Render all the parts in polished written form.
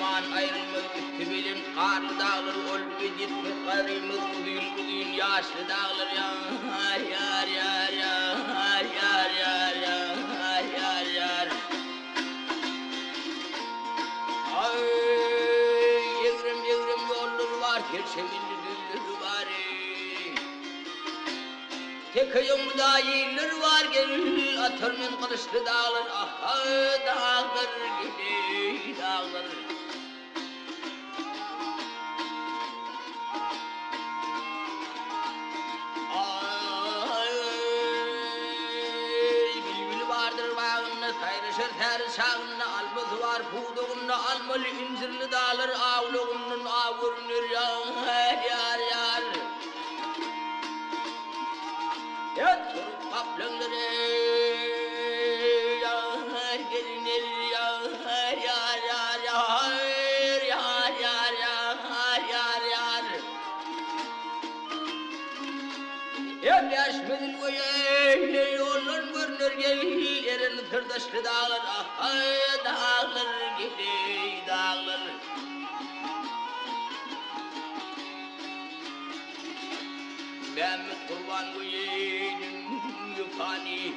zaman ayrılmaz gitti bilin. Karlı dağlar olup gitmez gayrımız uzun yaşlı dağlar yar yar yar yar yar yar yar yar yar. Ay yegrim yolları var, kerşeminli düllürü var. Tekayımda yıllar var gel, atırmen kılıçlı dağlar, ah dağlar gibi dağlar. Ay bülbül vardır bağında, sayraşır ter çağında, alması var puğduğunda, almalı incirli dağlar, avluğundan avurunur yar yar yar. Yat kurup kaplanları yar gelinir yar yar yar yar yar yar yar yar yar. Yat yaşmadın o yeyle yollar görünür gel, erin kırdaşlı dağlar, ah dağlar gibi dağlar. Mehmet kurban bu yiğidim yufani,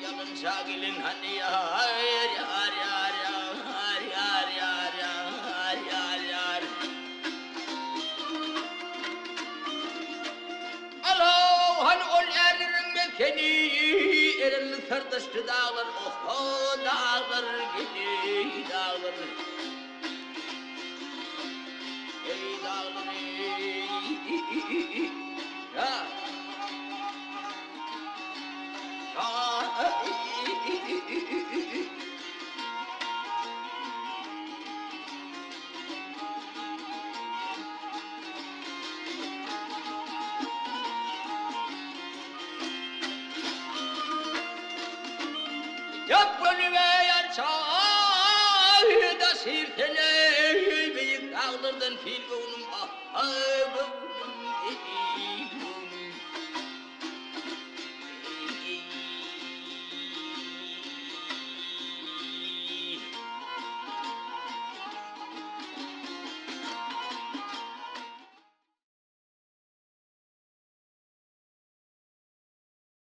yakın şagilin hani yar yar yar yar yar yar yar yar yar. Alo hani ol erlerin mekeni, erenli kardeşli dağlar, oh dağlar gibi dağlar. Ey dağlar ey. Ya. Yap gönlüme yar çağda sirtele, büyük dağlardan fil boğunum ah